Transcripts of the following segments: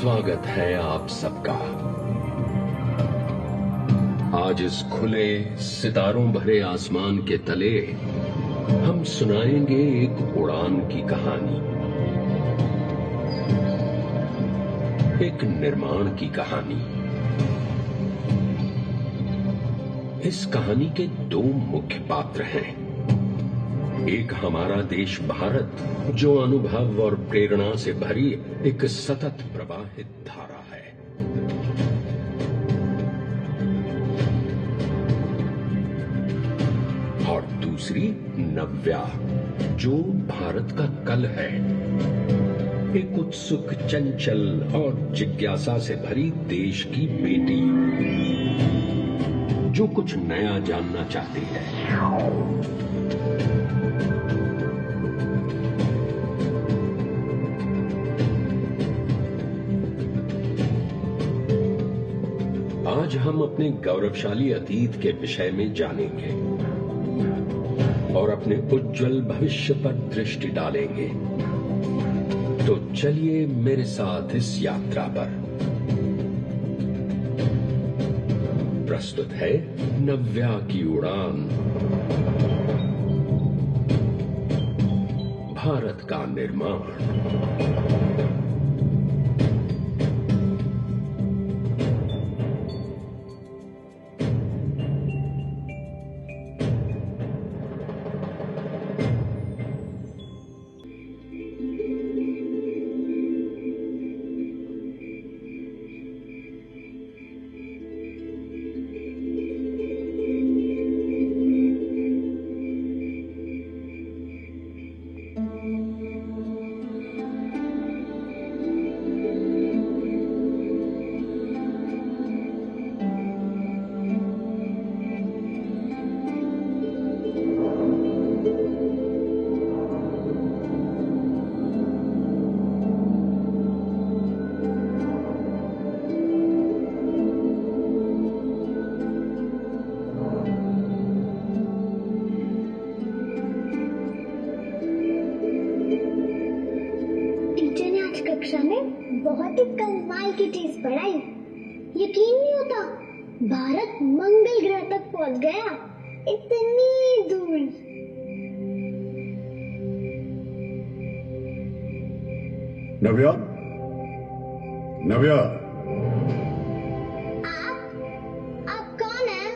स्वागत है आप सबका। आज इस खुले सितारों भरे आसमान के तले हम सुनाएंगे एक उड़ान की कहानी, एक निर्माण की कहानी। इस कहानी के दो मुख्य पात्र हैं। एक हमारा देश भारत, जो अनुभव और प्रेरणा से भरी एक सतत प्रवाहित धारा है। और दूसरी नव्या, जो भारत का कल है, एक उत्सुक, चंचल और जिज्ञासा से भरी देश की बेटी, जो कुछ नया जानना चाहती है। आज हम अपने गौरवशाली अतीत के विषय में जानेंगे और अपने उज्जवल भविष्य पर दृष्टि डालेंगे। तो चलिए मेरे साथ इस यात्रा पर। प्रस्तुत है नव्या की उड़ान, भारत का निर्माण। कक्षा में बहुत ही कमाल की चीज पढ़ाई। यकीन नहीं होता, भारत मंगल ग्रह तक पहुंच गया, इतनी दूर। नव्या, नव्या, आप कौन हैं?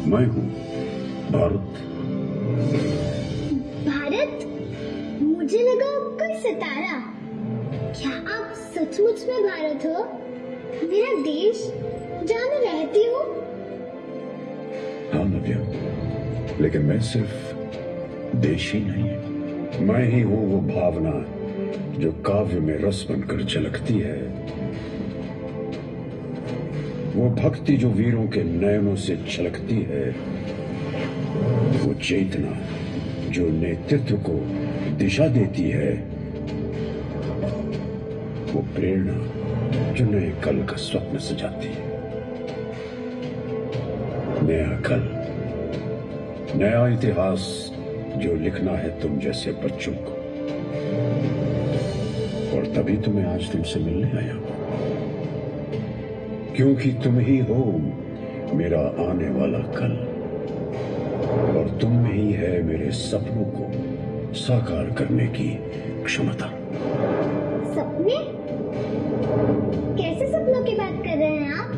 मैं हूं भारत। भारत? मुझे लगा कोई सितारा। क्या आप सचमुच में भारत हो, मेरा देश जहाँ मैं रहती हूँ? हाँ नव्या, लेकिन मैं सिर्फ देश ही नहीं, मैं ही हूँ वो भावना जो काव्य में रस बनकर झलकती है, वो भक्ति जो वीरों के नयनों से छलकती है, वो चेतना जो नेतृत्व को दिशा देती है, वो प्रेरणा जो नए कल का स्वप्न सजाती है। नया कल, नया इतिहास जो लिखना है तुम जैसे बच्चों को। और तभी तो मैं आज तुमसे मिलने आया हूं, क्योंकि तुम ही हो मेरा आने वाला कल, और तुम में ही है मेरे सपनों को साकार करने की क्षमता। सपने? कैसे सपनों की बात कर रहे हैं आप?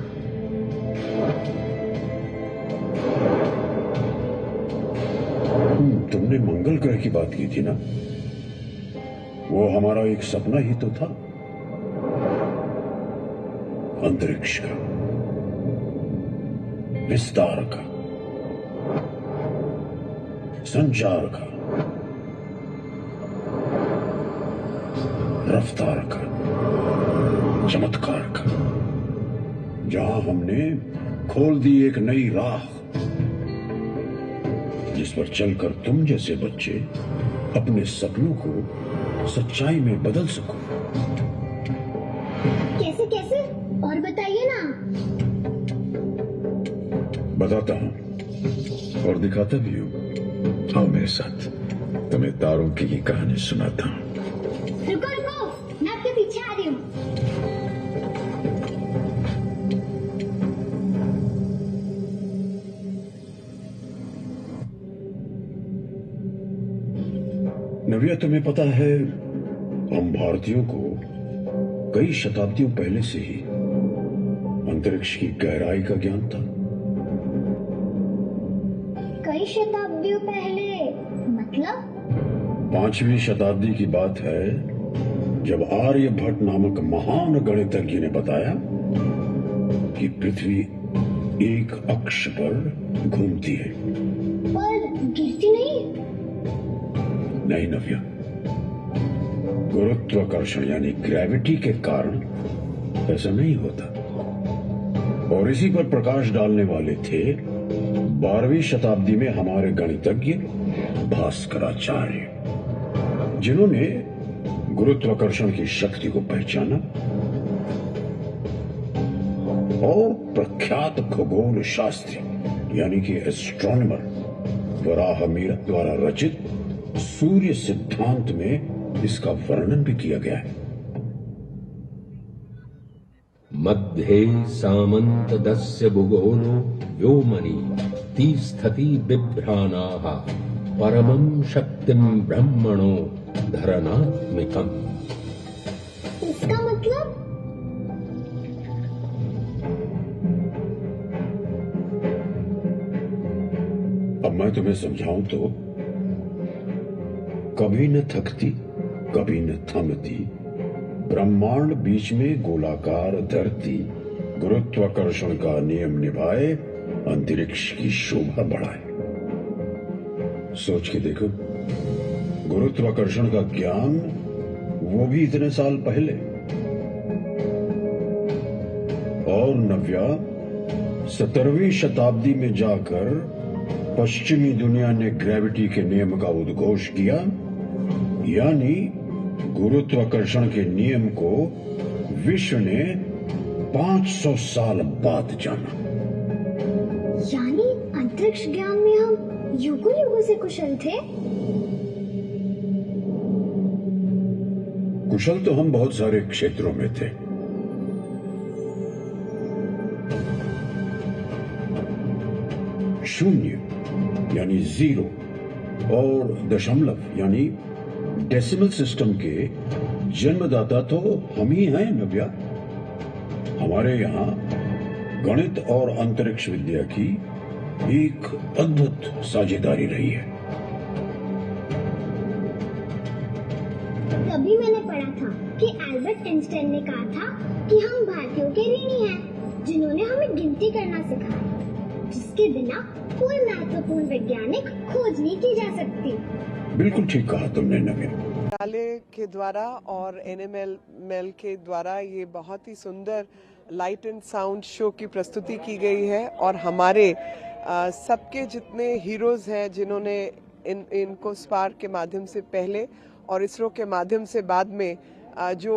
तुमने मंगल ग्रह की बात की थी ना, वो हमारा एक सपना ही तो था। अंतरिक्ष का, विस्तार का, संचार का, रफ्तार का, चमत्कार का, जहां हमने खोल दी एक नई राह, जिस पर चलकर तुम जैसे बच्चे अपने सपनों को सच्चाई में बदल सको। कैसे कैसे? और बताइए ना। बताता हूं और दिखाता भी हूं। आओ मेरे साथ। तुम्हें तारों की ही कहानी सुनाता हूँ। रुको रुको, मैं आपके पीछे आ रही हूँ। नव्या, तुम्हें पता है हम भारतीयों को कई शताब्दियों पहले से ही अंतरिक्ष की गहराई का ज्ञान था। कई शताब्दियों पहले मतलब? 5वीं शताब्दी की बात है, जब आर्यभट्ट नामक महान गणितज्ञ ने बताया कि पृथ्वी एक अक्ष पर घूमती है। पर गिरती नहीं? नहीं नव्या, गुरुत्वाकर्षण यानी ग्रेविटी के कारण ऐसा नहीं होता। और इसी पर प्रकाश डालने वाले थे 12वीं शताब्दी में हमारे गणितज्ञ भास्कराचार्य, जिन्होंने गुरुत्वाकर्षण की शक्ति को पहचाना और प्रख्यात खगोल शास्त्री यानी कि एस्ट्रोनॉमर वराहमिहिर द्वारा रचित सूर्य सिद्धांत में इसका वर्णन भी किया गया है। मध्ये सामन्तदस्य भूगोलो व्योमनि तिष्ठति बिभ्राणाः परमं शक्तिं ब्रह्मणो धरणात्मिकम्। इसका मतलब? अब मैं तुम्हें समझाऊं तो, कभी न थकती कभी न थमती ब्रह्मांड बीच में गोलाकार धरती गुरुत्वाकर्षण का नियम निभाए अंतरिक्ष की शोभा बढ़ाए। सोच के देखो, गुरुत्वाकर्षण का ज्ञान वो भी इतने साल पहले। और नव्या, 17वीं शताब्दी में जाकर पश्चिमी दुनिया ने ग्रेविटी के नियम का उद्घोष किया, यानी गुरुत्वाकर्षण के नियम को विश्व ने 500 साल बाद जाना। यानी अंतरिक्ष ज्ञान में हम युगों युगों से कुशल थे? कुशल तो हम बहुत सारे क्षेत्रों में थे। शून्य यानी 0 और दशमलव यानी डेसिमल सिस्टम के जन्मदाता तो हम ही हैं नव्या। हमारे यहाँ गणित और अंतरिक्ष विद्या की एक अद्भुत साझेदारी रही है। तभी मैंने पढ़ा था कि एल्बर्ट आइंस्टाइन ने कहा था कि हम भारतीयों के ऋणी हैं, जिन्होंने हमें गिनती करना सिखाया, जिसके बिना कोई महत्वपूर्ण वैज्ञानिक खोज नहीं की जा सकती। बिल्कुल ठीक कहा तुमने नव्या। मंत्रालय के द्वारा और एनएमएल के द्वारा ये बहुत ही सुंदर लाइट एंड साउंड शो की प्रस्तुति की गई है और हमारे सबके जितने हीरोज हैं जिन्होंने इनको स्पार्क के माध्यम से पहले और इसरो के माध्यम से बाद में जो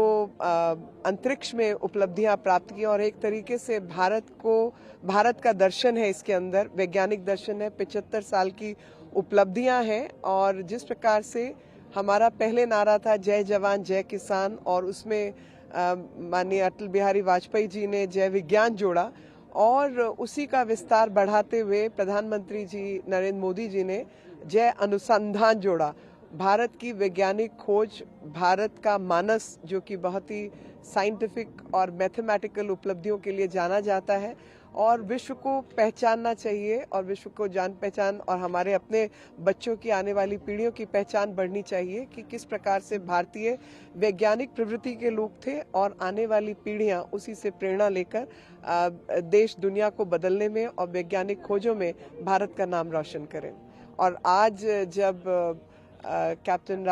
अंतरिक्ष में उपलब्धियां प्राप्त की और एक तरीके से भारत का दर्शन है, इसके अंदर वैज्ञानिक दर्शन है, 75 साल की उपलब्धियां हैं। और जिस प्रकार से हमारा पहले नारा था जय जवान जय किसान, और उसमें माननीय अटल बिहारी वाजपेयी जी ने जय विज्ञान जोड़ा और उसी का विस्तार बढ़ाते हुए प्रधानमंत्री जी नरेंद्र मोदी जी ने जय अनुसंधान जोड़ा। भारत की वैज्ञानिक खोज, भारत का मानस जो कि बहुत ही साइंटिफिक और मैथमेटिकल उपलब्धियों के लिए जाना जाता है और विश्व को पहचानना चाहिए और विश्व को जान पहचान और हमारे अपने बच्चों की आने वाली पीढ़ियों की पहचान बढ़नी चाहिए कि किस प्रकार से भारतीय वैज्ञानिक प्रवृत्ति के लोग थे और आने वाली पीढ़ियां उसी से प्रेरणा लेकर देश दुनिया को बदलने में और वैज्ञानिक खोजों में भारत का नाम रोशन करें। और आज जब captain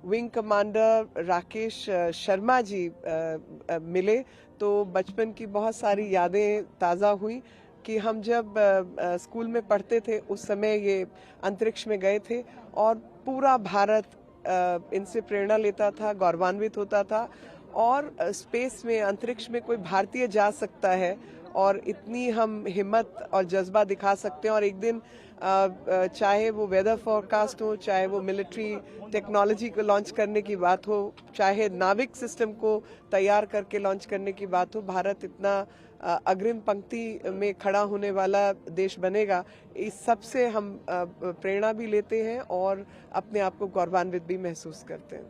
wing commander Rakesh Sharma ji मिले तो बचपन की बहुत सारी यादें ताज़ा हुई कि हम जब स्कूल में पढ़ते थे उस समय ये अंतरिक्ष में गए थे और पूरा भारत इनसे प्रेरणा लेता था, गौरवान्वित होता था और स्पेस में अंतरिक्ष में कोई भारतीय जा सकता है और इतनी हम हिम्मत और जज्बा दिखा सकते हैं। और एक दिन चाहे वो वेदर फोरकास्ट हो, चाहे वो मिलिट्री टेक्नोलॉजी को लॉन्च करने की बात हो, चाहे नाविक सिस्टम को तैयार करके लॉन्च करने की बात हो, भारत इतना अग्रिम पंक्ति में खड़ा होने वाला देश बनेगा। इस सब से हम प्रेरणा भी लेते हैं और अपने आप को गौरवान्वित भी महसूस करते हैं।